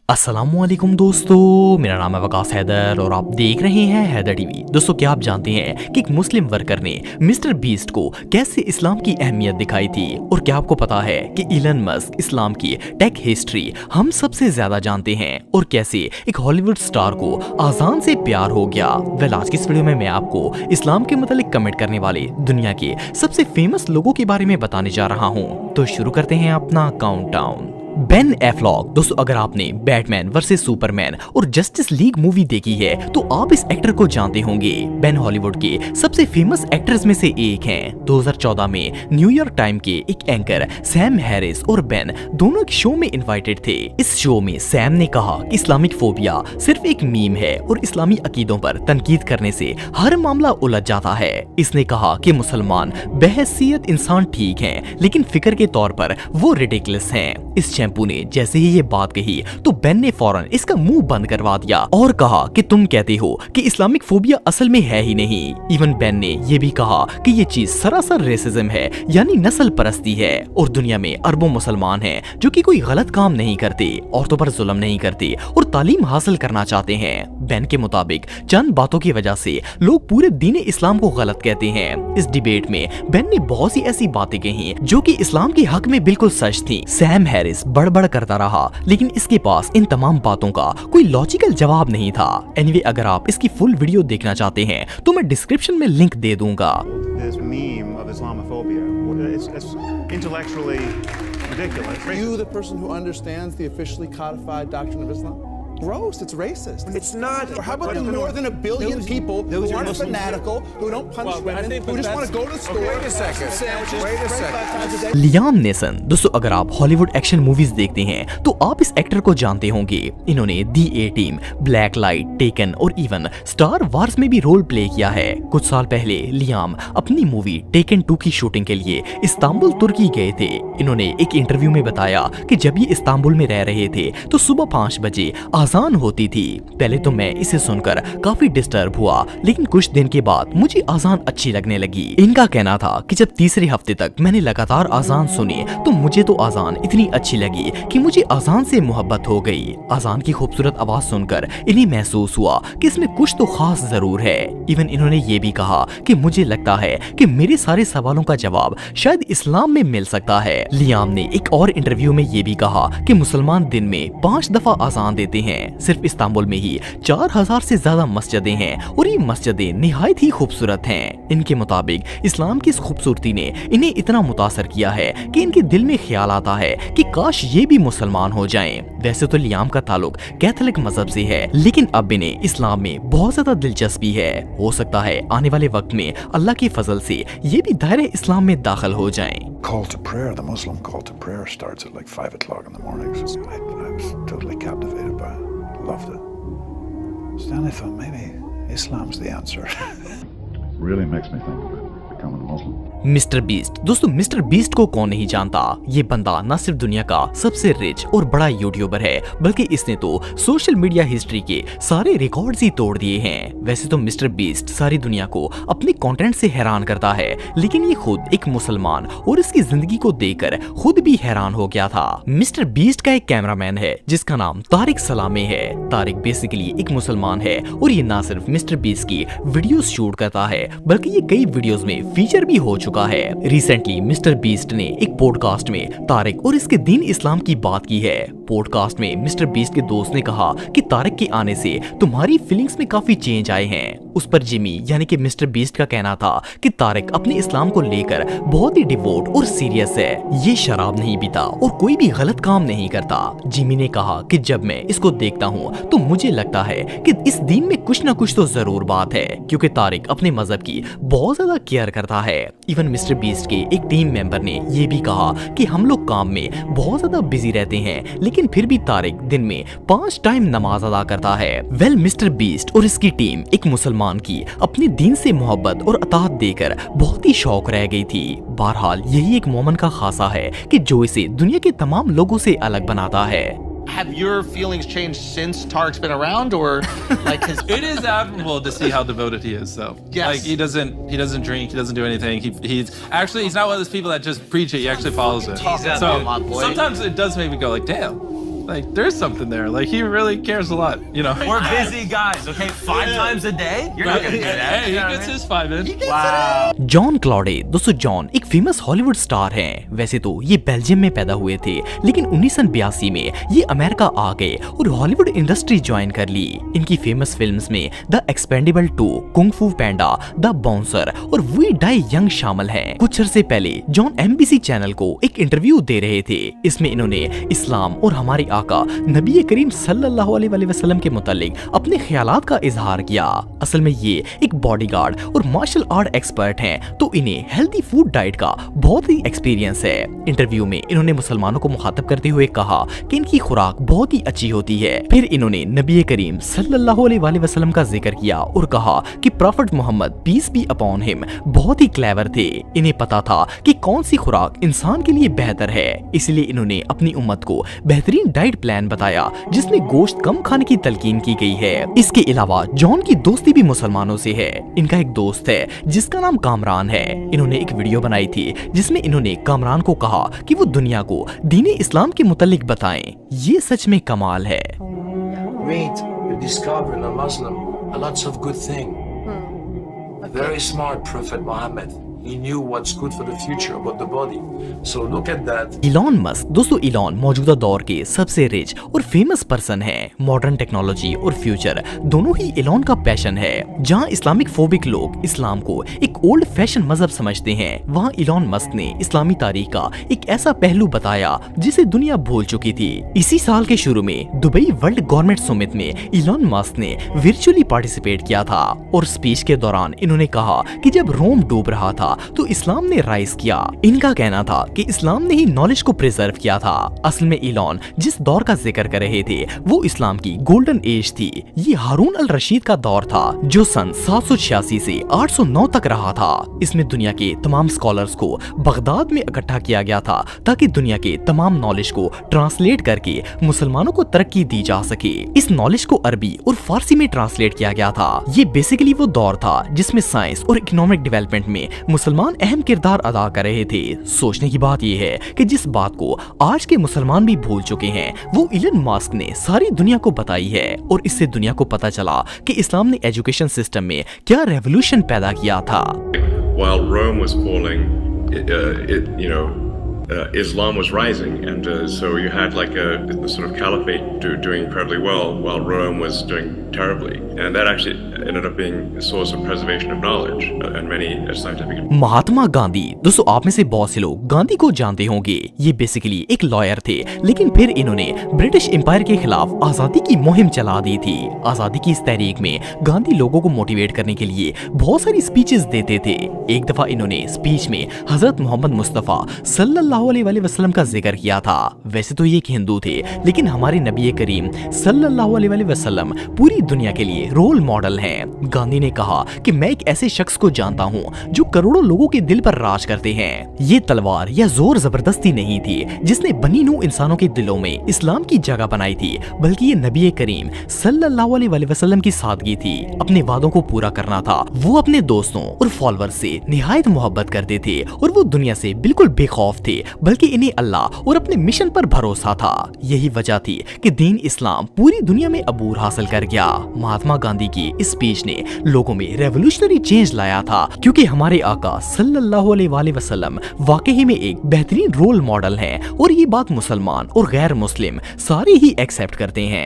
अस्सलामुअलैकुम दोस्तों, मेरा नाम है वकास हैदर और आप देख रहे हैं हैदर टीवी। दोस्तों, क्या आप जानते हैं कि एक मुस्लिम वर्कर ने मिस्टर बीस्ट को कैसे इस्लाम की अहमियत दिखाई थी? और क्या आपको पता है कि इलन मस्क इस्लाम की टेक हिस्ट्री हम सबसे ज्यादा जानते हैं और कैसे एक हॉलीवुड स्टार को आजान से प्यार हो गया? आज की इस वीडियो में मैं आपको इस्लाम के मतलब कमेंट करने वाले दुनिया के सबसे फेमस लोगों के बारे में बताने जा रहा हूँ। तो शुरू करते हैं अपना काउंटडाउन। बेन एफ्लॉक। दोस्तों, अगर आपने बैटमैन वर्सेस सुपरमैन और जस्टिस लीग मूवी देखी है तो आप इस एक्टर को जानते होंगे। बेन हॉलीवुड के सबसे फेमस एक्टर्स में से एक हैं। 2014 में न्यूयॉर्क टाइम के एक एंकर सैम हैरिस और बेन दोनों एक शो में इनवाइटेड थे। इस शो में सैम ने कहा कि इस्लामिक फोबिया सिर्फ एक मीम है और इस्लामी अकीदों पर तनकीद करने से हर मामला उलझ जाता है। इसने कहा कि मुसलमान बहैसियत इंसान ठीक हैं, लेकिन फिक्र के तौर पर वो रिडिकुलस हैं। इस शैम्पू ने जैसे ही ये बात कही तो बेन ने फौरन इसका मुंह बंद करवा दिया और कहा कि तुम कहते हो कि इस्लामिक फोबिया असल में है ही नहीं। इवन बेन ने ये भी कहा कि ये चीज सरासर रेसिज्म है, यानी नस्ल परस्ती है और दुनिया में अरबों मुसलमान हैं जो कि कोई गलत काम नहीं करते, औरतों पर जुल्म नहीं करते और तालीम हासिल करना चाहते हैं। बेन के मुताबिक चंद बातों की वजह से लोग पूरे दीन इस्लाम को गलत कहते हैं। इस डिबेट में बेन ने बहुत सी ऐसी बातें कही जो कि इस्लाम के हक में बिल्कुल सच थी। सैम हैरिस बड़बड़ करता रहा, लेकिन इसके पास इन तमाम बातों का कोई लॉजिकल जवाब नहीं था। एनीवे, अगर आप इसकी फुल वीडियो देखना चाहते हैं तो मैं डिस्क्रिप्शन में लिंक दे दूंगा। This meme of Islamophobia, it's intellectually ridiculous. Are you the person who understands the officially codified doctrine of Islam? Gross, it's racist. It's not. Or how about the more than a billion people who aren't fanatical, who don't punch women, who just want to go to the store? Wait a second. Wait a second. Liam nation. दोस्तों, अगर आप Hollywood action movies देखते हैं तो आप इस actor को जानते होंगे। इन्होंने दी ए टीम, ब्लैक लाइट, टेकन और इवन स्टार वार्स में भी रोल प्ले किया है। कुछ साल पहले लियाम अपनी मूवी टेकन 2 की शूटिंग के लिए इस्तांबुल तुर्की गए थे। इन्होंने एक इंटरव्यू में बताया कि जब ये इस्तांबुल में रह रहे थे तो सुबह 5 बजे आजान होती थी। पहले तो मैं इसे सुनकर काफी डिस्टर्ब हुआ, लेकिन कुछ दिन के बाद मुझे आजान अच्छी लगने लगी। इनका कहना था कि जब तीसरे हफ्ते तक मैंने लगातार आजान सुनी तो मुझे तो आजान इतनी अच्छी लगी कि मुझे आजान से मोहब्बत हो गई। आजान की खूबसूरत आवाज सुनकर इन्हें महसूस हुआ कि इसमें कुछ तो खास जरूर है। इवन इन्होंने ये भी कहा कि मुझे लगता है कि मेरे सारे सवालों का जवाब शायद इस्लाम में मिल सकता है। लियाम ने एक और इंटरव्यू में ये भी कहा कि मुसलमान दिन में 5 दफा आजान देते हैं। सिर्फ इस्तांबुल में ही 4000 से ज्यादा मस्जिदें हैं और ये मस्जिदें निहायत ही खूबसूरत हैं। इनके मुताबिक इस्लाम की इस खूबसूरती ने इन्हें इतना मुतासर किया है कि इनके दिल में ख्याल आता है कि काश ये भी मुसलमान हो जाएं। वैसे तो लियाम का ताल्लुक कैथोलिक मजहब से है, लेकिन अब इन्हें इस्लाम में बहुत ज्यादा दिलचस्पी है। हो सकता है आने वाले वक्त में अल्लाह के फजल से ये भी दायरे इस्लाम में दाखिल हो जाएं। Call to prayer, the Muslim call to prayer starts at like 5 o'clock in the morning. So I was totally captivated by it. Loved it. So then I thought maybe Islam's the answer. Really makes me think about becoming a Muslim. Mister beast. दोस्तों, mister beast को कौन नहीं जानता? ये बंदा न सिर्फ दुनिया का सबसे रिच और बड़ा यूट्यूबर है, बल्कि इसने तो सोशल मीडिया हिस्ट्री के सारे रिकॉर्ड्स ही तोड़ दिए हैं। वैसे तो मिस्टर बीस्ट सारी दुनिया को अपने कंटेंट से हैरान करता है, लेकिन ये खुद एक मुसलमान और इसकी जिंदगी को देखकर खुद भी हैरान हो गया था। मिस्टर बीस्ट का एक कैमरामैन है जिसका नाम तारिक सलामे है। तारिक बेसिकली एक मुसलमान है और ये ना सिर्फ मिस्टर बीस्ट की वीडियोस शूट करता है, बल्कि ये कई वीडियोस में फीचर भी हो चुका है। रिसेंटली मिस्टर बीस्ट ने एक पॉडकास्ट में तारिक और इसके दीन इस्लाम की बात की है। पॉडकास्ट में मिस्टर बीस्ट के दोस्त ने कहा कि तारिक के आने से तुम्हारी फीलिंग्स में काफी चेंज आए हैं। उस पर जिमी यानी कि मिस्टर बीस्ट का कहना था कि तारिक अपने इस्लाम को लेकर बहुत ही डिवोट और सीरियस है। ये शराब नहीं पीता और कोई भी गलत काम नहीं करता। जिमी ने कहा कि जब मैं इसको देखता हूँ तो मुझे लगता है कि इस दीन में कुछ ना कुछ तो जरूर बात है, क्योंकि तारिक अपने मजहब की बहुत ज्यादा केयर करता है। इवन मिस्टर बीस्ट के एक टीम मेंबर ने ये भी कहा कि हम लोग काम में बहुत ज्यादा बिजी रहते हैं, लेकिन फिर भी तारिक दिन में 5 टाइम नमाज अदा करता है। मिस्टर बीस्ट और इसकी टीम एक मुसलमान की अपने दीन से मोहब्बत और अताअत देकर बहुत ही शौक रह गई थी। बहरहाल यही एक मोमेंट का खासा है कि जो इसे दुनिया के तमाम लोगों से अलग बनाता है। Have your feelings changed since Tarik's been around, or like his? It is admirable to see how devoted he is, though. Yes. Like he doesn't drink, he doesn't do anything. He's not one of those people that just preach it. He actually follows it. He's So my boy. sometimes it does make me go like, damn. Like, there's something there. Like, he really cares a lot, you know. We're busy guys, okay? 5 times a day? You're not gonna do that. Hey, he gets his 5 in. Wow. John क्लॉडे, दोस्तों John एक famous Hollywood star हैं। वैसे तो ये Belgium में पैदा हुए थे, लेकिन 1982 में ये अमेरिका आ गए और हॉलीवुड इंडस्ट्री ज्वाइन कर ली। इनकी फेमस फिल्म्स में द एक्सपेंडेबल 2, कुंग फू पैंडा, द बाउंसर और वी डाई यंग शामिल हैं। कुछ अरसे पहले जॉन एमबीसी चैनल को एक इंटरव्यू दे रहे थे। इसमें इन्होंने इस्लाम और हमारे आका नबी करीम सल्लल्लाहु अलैहि वसल्लम के मुतालिक अपने ख्यालात का इजहार किया। असल में ये एक बॉडीगार्ड और मार्शल आर्ट एक्सपर्ट हैं, तो इन्हें हेल्दी फूड डाइट का बहुत ही एक्सपीरियंस है। इंटरव्यू में इन्होंने मुसलमानों को मुखातब करते हुए कहा कि इनकी खुराक बहुत ही अच्छी होती है। फिर इन्होंने नबी करीम सल्लल्लाहु अलैहि वसल्लम का जिक्र किया और कहा कि prophet Mohammad peace be upon him बहुत ही क्लेवर थे। इन्हें पता था कि कौन सी खुराक इंसान के लिए बेहतर है, इसलिए इन्होंने अपनी उम्मत को बेहतरीन डाइट प्लान बताया जिसमें गोश्त कम खाने की तलकीन की गई है। इसके अलावा जॉन की दोस्ती भी मुसलमानों से है। इनका एक दोस्त है जिसका नाम कामरान है। इन्होंने एक वीडियो बनाई थी जिसमें इन्होंने कामरान को कहा कि वो दुनिया को दीन इस्लाम के मुतालिक बताएं। ये सच में कमाल है। Meet, you discover in a Muslim a lots of good thing. A very smart Prophet Muhammad. He knew what's good for the future about the body. So look at that. Elon Musk, दोस्तों Elon मौजूदा दौर के सबसे rich और famous person है। Modern technology और future दोनों ही Elon का पैशन है। जहां इस्लामिक फोबिक लोग इस्लाम को एक ओल्ड फैशन मजहब समझते हैं, वहां इलॉन मस्क ने इस्लामी तारीख का एक ऐसा पहलू बताया जिसे दुनिया भूल चुकी थी। इसी साल के शुरू में दुबई वर्ल्ड गवर्नमेंट समिट में इलॉन मस्क ने वर्चुअली पार्टिसिपेट किया था और स्पीच के दौरान इन्होंने कहा कि जब रोम डूब रहा था तो इस्लाम ने राइज किया। इनका कहना था कि इस्लाम ने ही नॉलेज को प्रिजर्व किया था। असल में इलॉन जिस दौर का जिक्र कर रहे थे वो इस्लाम की गोल्डन एज थी। ये हारून अल रशीद का दौर था जो सन 786 से 809 तक रहा था। इसमें दुनिया के तमाम स्कॉलर्स को बगदाद में इकट्ठा किया गया था ताकि दुनिया के तमाम नॉलेज को ट्रांसलेट करके मुसलमानों को तरक्की दी जा सके। इस नॉलेज को अरबी और फारसी में ट्रांसलेट किया गया था। ये बेसिकली वो दौर था जिसमें साइंस और इकोनॉमिक डेवलपमेंट में मुसलमान अहम किरदार अदा कर रहे थे। सोचने की बात यह है कि जिस बात को आज के मुसलमान भी भूल चुके हैं वो इलन मस्क ने सारी दुनिया को बताई है और इससे दुनिया को पता चला कि इस्लाम ने एजुकेशन सिस्टम में क्या रेवोल्यूशन पैदा किया था। While Rome was falling, Islam was rising, and so you had like a sort of caliphate doing incredibly well while Rome was doing terribly, and that actually ended up being a source of preservation of knowledge and many scientific. Mahatma Gandhi, दोस्तों आप में से बहुत से लोग गांधी को जानते होंगे। ये बेसिकली एक लॉयर थे, लेकिन फिर इन्होंने ब्रिटिश एम्पायर के खिलाफ आजादी की मुहिम चला दी थी। आजादी की इस तहरीक में गांधी लोगों को मोटिवेट करने के लिए बहुत सारी स्पीचेस देते थे। एक दफा इन्होंने स्पीच में हजरत मोहम्मद मुस्तफा सल्लल्लाहु अलैहि वसल्लम का जिक्र किया था। वैसे तो ये एक हिंदू थे, लेकिन हमारे नबी करीम सल्लल्लाहु अलैहि वसल्लम पूरी दुनिया के लिए रोल मॉडल हैं। गांधी ने कहा कि मैं एक ऐसे शख्स को जानता हूं जो करोड़ों लोगों के दिल पर राज करते हैं। ये तलवार या जोर जबरदस्ती नहीं थी जिसने बनी नूह इंसानों के दिलों में इस्लाम की जगह बनाई थी, बल्कि ये नबी करीम सल्लल्लाहु अलैहि वसल्लम की सादगी थी। अपने वादों को पूरा करना था। वो अपने दोस्तों और फॉलोअर्स से निहायत मोहब्बत करते थे और वो दुनिया से बिल्कुल बेखौफ थे, बल्कि इन्हें अल्लाह और अपने मिशन पर भरोसा था। यही वजह थी कि दीन इस्लाम पूरी दुनिया में अबूर हासिल कर गया। महात्मा गांधी की इस स्पीच ने लोगों में रेवोल्यूशनरी चेंज लाया था, क्योंकि हमारे आका सल्लल्लाहु अलैहि वसल्लम वाकई में एक बेहतरीन रोल मॉडल हैं और ये बात मुसलमान और गैर मुस्लिम सारे ही एक्सेप्ट करते हैं।